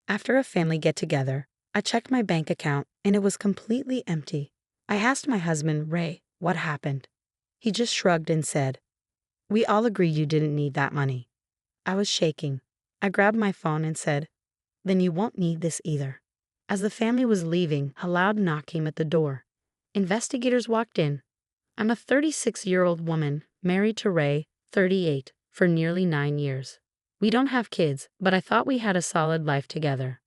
After a family get-together, I checked my bank account and it was completely empty. I asked my husband, Ray, what happened? He just shrugged and said, "We all agreed you didn't need that money." I was shaking. I grabbed my phone and said, "Then you won't need this either." As the family was leaving, a loud knock came at the door. Investigators walked in. I'm a 36-year-old woman, married to Ray, 38, for nearly 9 years. We don't have kids, but I thought we had a solid life together.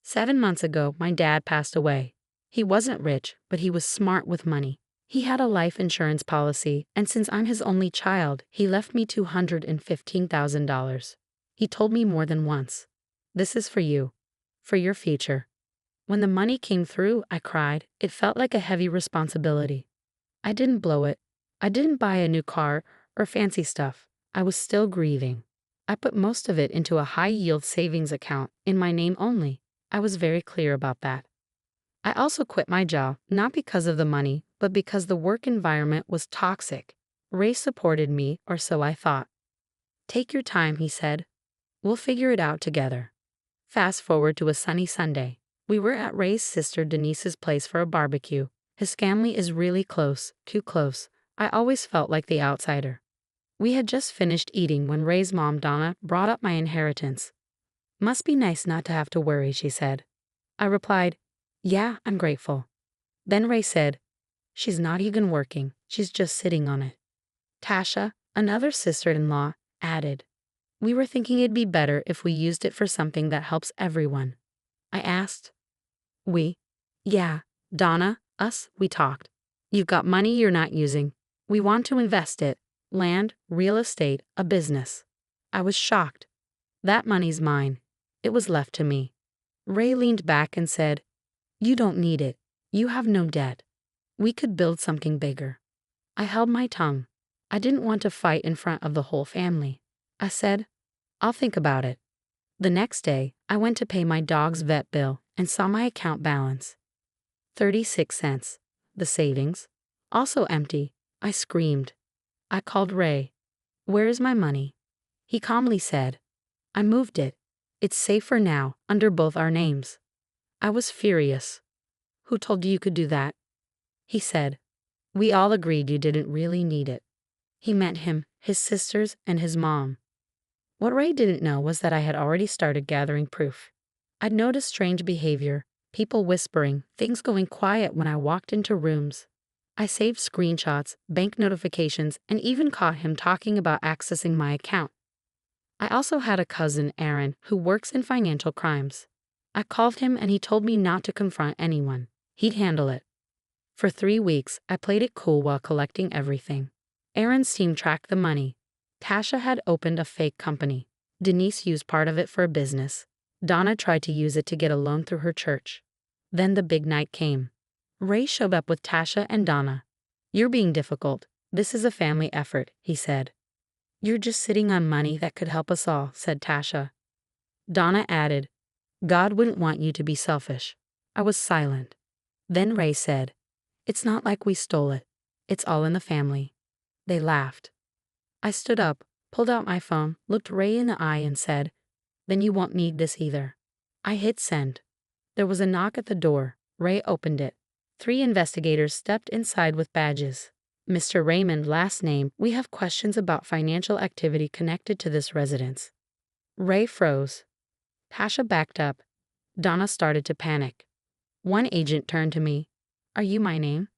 7 months ago, my dad passed away. He wasn't rich, but he was smart with money. He had a life insurance policy, and since I'm his only child, he left me $215,000. He told me more than once, "This is for you, for your future." When the money came through, I cried. It felt like a heavy responsibility. I didn't blow it. I didn't buy a new car or fancy stuff. I was still grieving. I put most of it into a high-yield savings account in my name only. I was very clear about that. I also quit my job, not because of the money, but because the work environment was toxic. Ray supported me, or so I thought. "Take your time," he said. "We'll figure it out together." Fast forward to a sunny Sunday. We were at Ray's sister Denise's place for a barbecue. His family is really close, too close. I always felt like the outsider. We had just finished eating when Ray's mom, Donna, brought up my inheritance. "Must be nice not to have to worry," she said. I replied, "Yeah, I'm grateful." Then Ray said, "She's not even working, she's just sitting on it." Tasha, another sister-in-law, added, "We were thinking it'd be better if we used it for something that helps everyone." I asked, "We?" "Yeah, Donna, us, we talked. You've got money you're not using. We want to invest it. Land, real estate, a business." I was shocked. "That money's mine. It was left to me." Ray leaned back and said, "You don't need it. You have no debt. We could build something bigger." I held my tongue. I didn't want to fight in front of the whole family. I said, "I'll think about it." The next day, I went to pay my dog's vet bill and saw my account balance. 36 cents. The savings. Also empty. I screamed. I called Ray. "Where is my money?" He calmly said, "I moved it. It's safer now, under both our names." I was furious. "Who told you could do that?" He said, "We all agreed you didn't really need it." He meant him, his sisters, and his mom. What Ray didn't know was that I had already started gathering proof. I'd noticed strange behavior, people whispering, things going quiet when I walked into rooms. I saved screenshots, bank notifications, and even caught him talking about accessing my account. I also had a cousin, Aaron, who works in financial crimes. I called him and he told me not to confront anyone. He'd handle it. For 3 weeks, I played it cool while collecting everything. Aaron's team tracked the money. Tasha had opened a fake company. Denise used part of it for a business. Donna tried to use it to get a loan through her church. Then the big night came. Ray showed up with Tasha and Donna. "You're being difficult. This is a family effort," he said. "You're just sitting on money that could help us all," said Tasha. Donna added, "God wouldn't want you to be selfish." I was silent. Then Ray said, "It's not like we stole it. It's all in the family." They laughed. I stood up, pulled out my phone, looked Ray in the eye and said, "Then you won't need this either." I hit send. There was a knock at the door. Ray opened it. 3 investigators stepped inside with badges. "Mr. Raymond, last name, we have questions about financial activity connected to this residence." Ray froze. Tasha backed up. Donna started to panic. One agent turned to me. "Are you my name?"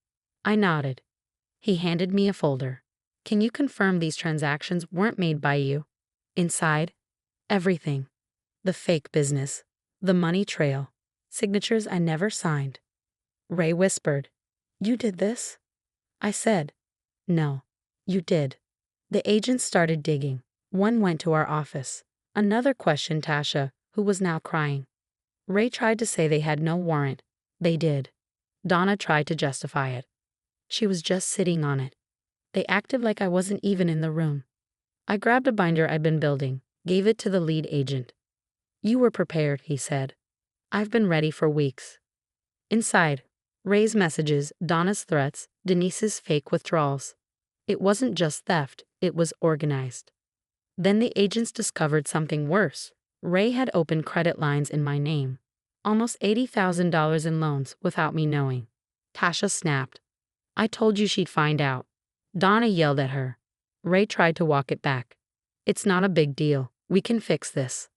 I nodded. He handed me a folder. "Can you confirm these transactions weren't made by you?" Inside, everything. The fake business. The money trail. Signatures I never signed. Ray whispered, "You did this?" I said, "No, you did." The agents started digging. One went to our office. Another questioned Tasha, who was now crying. Ray tried to say they had no warrant. They did. Donna tried to justify it. She was just sitting on it. They acted like I wasn't even in the room. I grabbed a binder I'd been building, gave it to the lead agent. "You were prepared," he said. "I've been ready for weeks." Inside, Ray's messages, Donna's threats, Denise's fake withdrawals. It wasn't just theft, it was organized. Then the agents discovered something worse. Ray had opened credit lines in my name. Almost $80,000 in loans without me knowing. Tasha snapped. I told you she'd find out. Donna yelled at her. Ray tried to walk it back. It's not a big deal. We can fix this.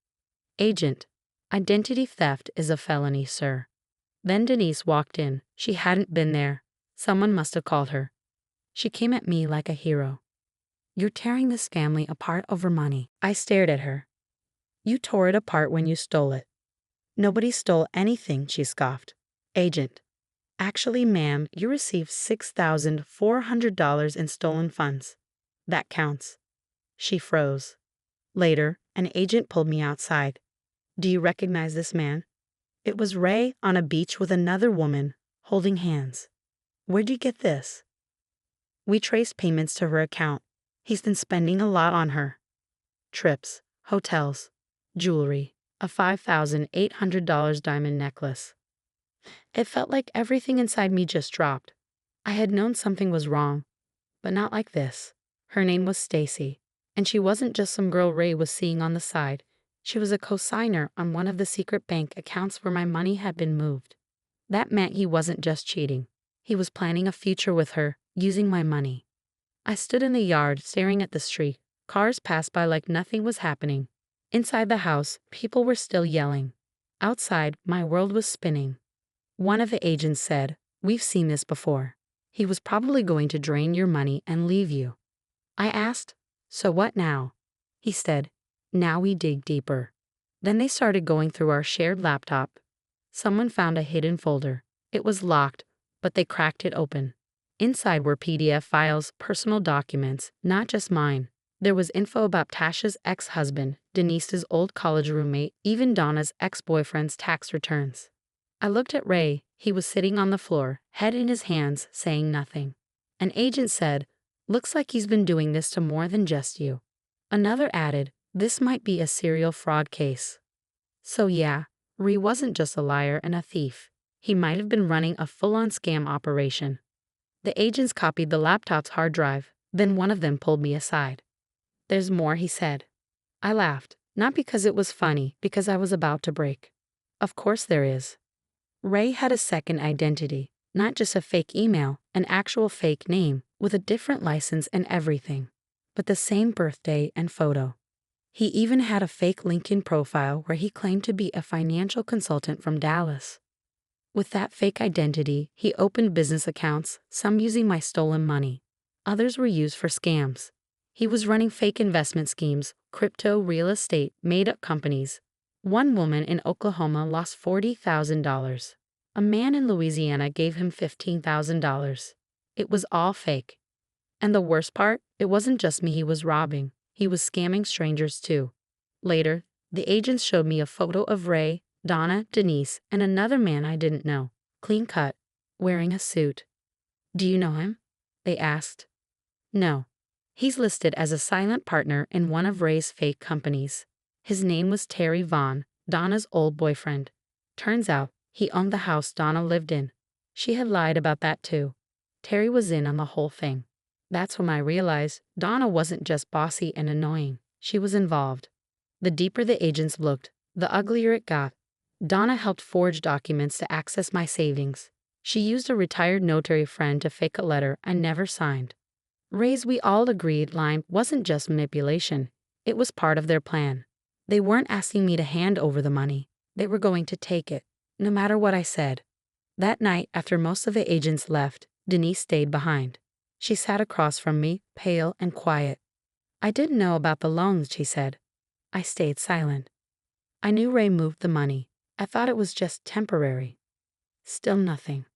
Agent, identity theft is a felony, sir. Then Denise walked in. She hadn't been there. Someone must have called her. She came at me like a hero. You're tearing this family apart over money. I stared at her. You tore it apart when you stole it. Nobody stole anything, she scoffed. Agent. Actually, ma'am, you received $6,400 in stolen funds. That counts. She froze. Later, an agent pulled me outside. Do you recognize this man? It was Ray on a beach with another woman, holding hands. Where'd you get this? We traced payments to her account. He's been spending a lot on her. Trips, hotels, jewelry, a $5,800 diamond necklace. It felt like everything inside me just dropped. I had known something was wrong, but not like this. Her name was Stacy, and she wasn't just some girl Ray was seeing on the side. She was a co-signer on one of the secret bank accounts where my money had been moved. That meant he wasn't just cheating. He was planning a future with her, using my money. I stood in the yard staring at the street. Cars passed by like nothing was happening. Inside the house, people were still yelling. Outside, my world was spinning. One of the agents said, "We've seen this before. He was probably going to drain your money and leave you." I asked, "So what now?" He said, "Now we dig deeper." Then they started going through our shared laptop. Someone found a hidden folder. It was locked, but they cracked it open. Inside were PDF files, personal documents, not just mine. There was info about Tasha's ex-husband, Denise's old college roommate, even Donna's ex-boyfriend's tax returns. I looked at Ray. He was sitting on the floor, head in his hands, saying nothing. An agent said, "Looks like he's been doing this to more than just you." Another added, "This might be a serial fraud case." So yeah, Ray wasn't just a liar and a thief. He might have been running a full-on scam operation. The agents copied the laptop's hard drive. Then one of them pulled me aside. "There's more," he said. I laughed, not because it was funny, because I was about to break. Of course there is. Ray had a second identity, not just a fake email, an actual fake name, with a different license and everything, but the same birthday and photo. He even had a fake LinkedIn profile where he claimed to be a financial consultant from Dallas. With that fake identity, he opened business accounts, some using my stolen money. Others were used for scams. He was running fake investment schemes, crypto, real estate, made-up companies. One woman in Oklahoma lost $40,000. A man in Louisiana gave him $15,000. It was all fake. And the worst part, it wasn't just me he was robbing. He was scamming strangers too. Later, the agents showed me a photo of Ray, Donna, Denise, and another man I didn't know, clean cut, wearing a suit. "Do you know him?" they asked. "No. He's listed as a silent partner in one of Ray's fake companies. His name was Terry Vaughn, Donna's old boyfriend. Turns out, he owned the house Donna lived in. She had lied about that too. Terry was in on the whole thing. That's when I realized Donna wasn't just bossy and annoying. She was involved. The deeper the agents looked, the uglier it got. Donna helped forge documents to access my savings. She used a retired notary friend to fake a letter I never signed. Ray's we all agreed line wasn't just manipulation. It was part of their plan. They weren't asking me to hand over the money. They were going to take it, no matter what I said. That night, after most of the agents left, Denise stayed behind. She sat across from me, pale and quiet. "I didn't know about the loans," she said. I stayed silent. I knew Ray moved the money. I thought it was just temporary. Still nothing.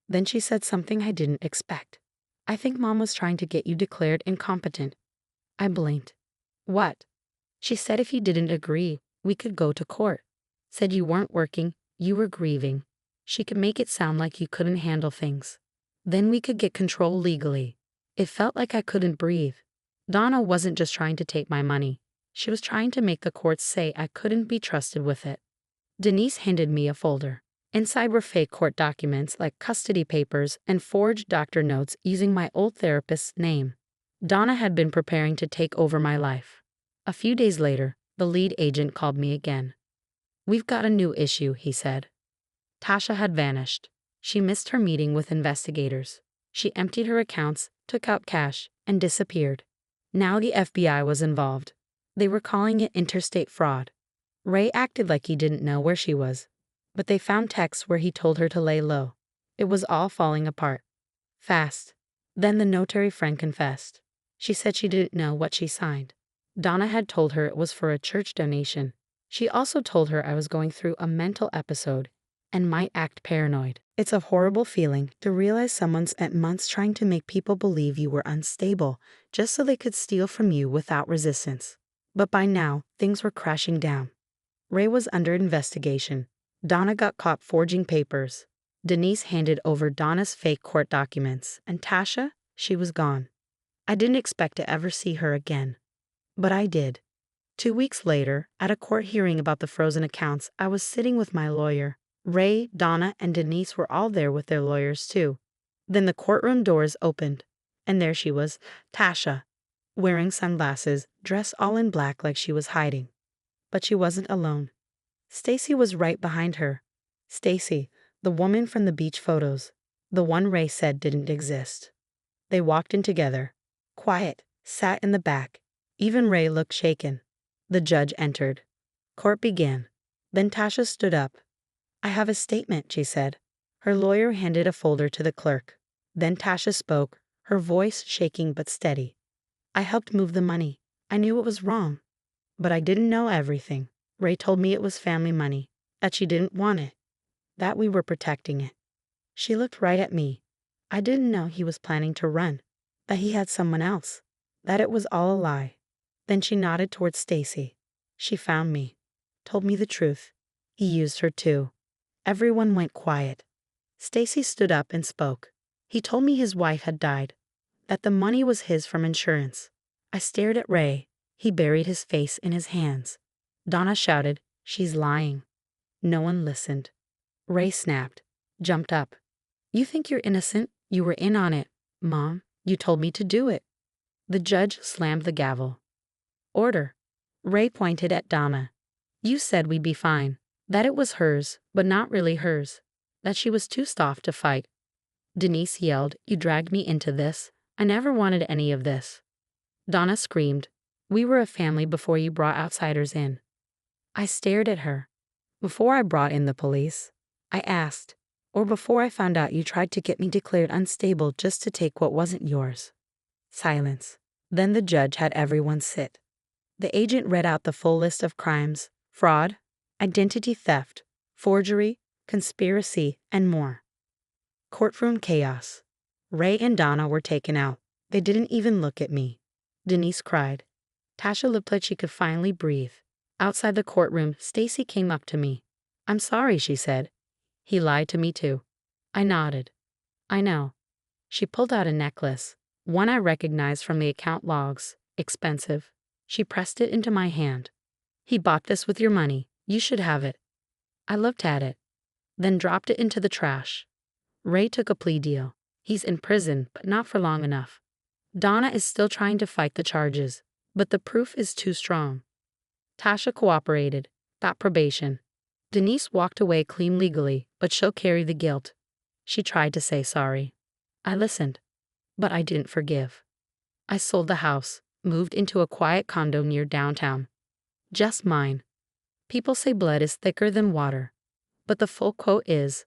Then she said something I didn't expect. "I think Mom was trying to get you declared incompetent." I blinked. "What?" She said if you didn't agree, we could go to court. Said you weren't working, you were grieving. She could make it sound like you couldn't handle things. Then we could get control legally. It felt like I couldn't breathe. Donna wasn't just trying to take my money. She was trying to make the courts say I couldn't be trusted with it. Denise handed me a folder. Inside were fake court documents like custody papers and forged doctor notes using my old therapist's name. Donna had been preparing to take over my life. A few days later, The lead agent called me again. "We've got a new issue," he said. Tasha had vanished. She missed her meeting with investigators. She emptied her accounts, took out cash, and disappeared. Now the FBI was involved. They were calling it interstate fraud. Ray acted like he didn't know where she was, but they found texts where he told her to lay low. It was all falling apart. Fast. Then the notary friend confessed. She said she didn't know what she signed. Donna had told her it was for a church donation. She also told her I was going through a mental episode and might act paranoid. It's a horrible feeling to realize someone spent months trying to make people believe you were unstable just so they could steal from you without resistance. But by now, things were crashing down. Ray was under investigation. Donna got caught forging papers. Denise handed over Donna's fake court documents, and Tasha, she was gone. I didn't expect to ever see her again. But I did. 2 weeks later, at a court hearing about the frozen accounts, I was sitting with my lawyer. Ray, Donna, and Denise were all there with their lawyers too. Then the courtroom doors opened, and there she was, Tasha, wearing sunglasses, dressed all in black like she was hiding. But she wasn't alone. Stacy was right behind her. Stacy, the woman from the beach photos, the one Ray said didn't exist. They walked in together. Quiet, sat in the back. Even Ray looked shaken. The judge entered. Court began. Then Tasha stood up. "I have a statement," she said. Her lawyer handed a folder to the clerk. Then Tasha spoke, her voice shaking but steady. "I helped move the money. I knew it was wrong. But I didn't know everything. Ray told me it was family money, that she didn't want it, that we were protecting it." She looked right at me. "I didn't know he was planning to run, that he had someone else, that it was all a lie." Then she nodded towards Stacy. "She found me, told me the truth. He used her too." Everyone went quiet. Stacy stood up and spoke. "He told me his wife had died, that the money was his from insurance." I stared at Ray. He buried his face in his hands. Donna shouted, "She's lying." No one listened. Ray snapped, jumped up. "You think you're innocent? You were in on it. Mom, you told me to do it." The judge slammed the gavel. "Order." Ray pointed at Donna. "You said we'd be fine, that it was hers, but not really hers, that she was too soft to fight." Denise yelled, "You dragged me into this. I never wanted any of this." Donna screamed, "We were a family before you brought outsiders in." I stared at her. "Before I brought in the police?" I asked. "Or before I found out you tried to get me declared unstable just to take what wasn't yours?" Silence. Then the judge had everyone sit. The agent read out the full list of crimes: fraud, identity theft, forgery, conspiracy, and more. Courtroom chaos. Ray and Donna were taken out. They didn't even look at me. Denise cried. Tasha looked like she could finally breathe. Outside the courtroom, Stacy came up to me. "I'm sorry," she said. "He lied to me too." I nodded. "I know." She pulled out a necklace, one I recognized from the account logs. Expensive. She pressed it into my hand. "He bought this with your money. You should have it." I looked at it, then dropped it into the trash. Ray took a plea deal. He's in prison, but not for long enough. Donna is still trying to fight the charges, but the proof is too strong. Tasha cooperated, got probation. Denise walked away clean legally, but she'll carry the guilt. She tried to say sorry. I listened, but I didn't forgive. I sold the house, moved into a quiet condo near downtown. Just mine. People say blood is thicker than water, but the full quote is,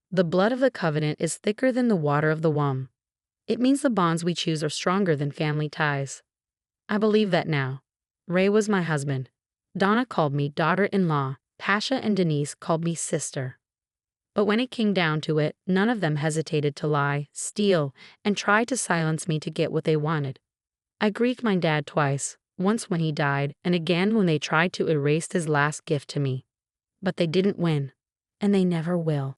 "The blood of the covenant is thicker than the water of the womb." It means the bonds we choose are stronger than family ties. I believe that now. Ray was my husband. Donna called me daughter-in-law. Tasha and Denise called me sister. But when it came down to it, none of them hesitated to lie, steal, and try to silence me to get what they wanted. I grieved my dad twice, once when he died, and again when they tried to erase his last gift to me. But they didn't win, and they never will.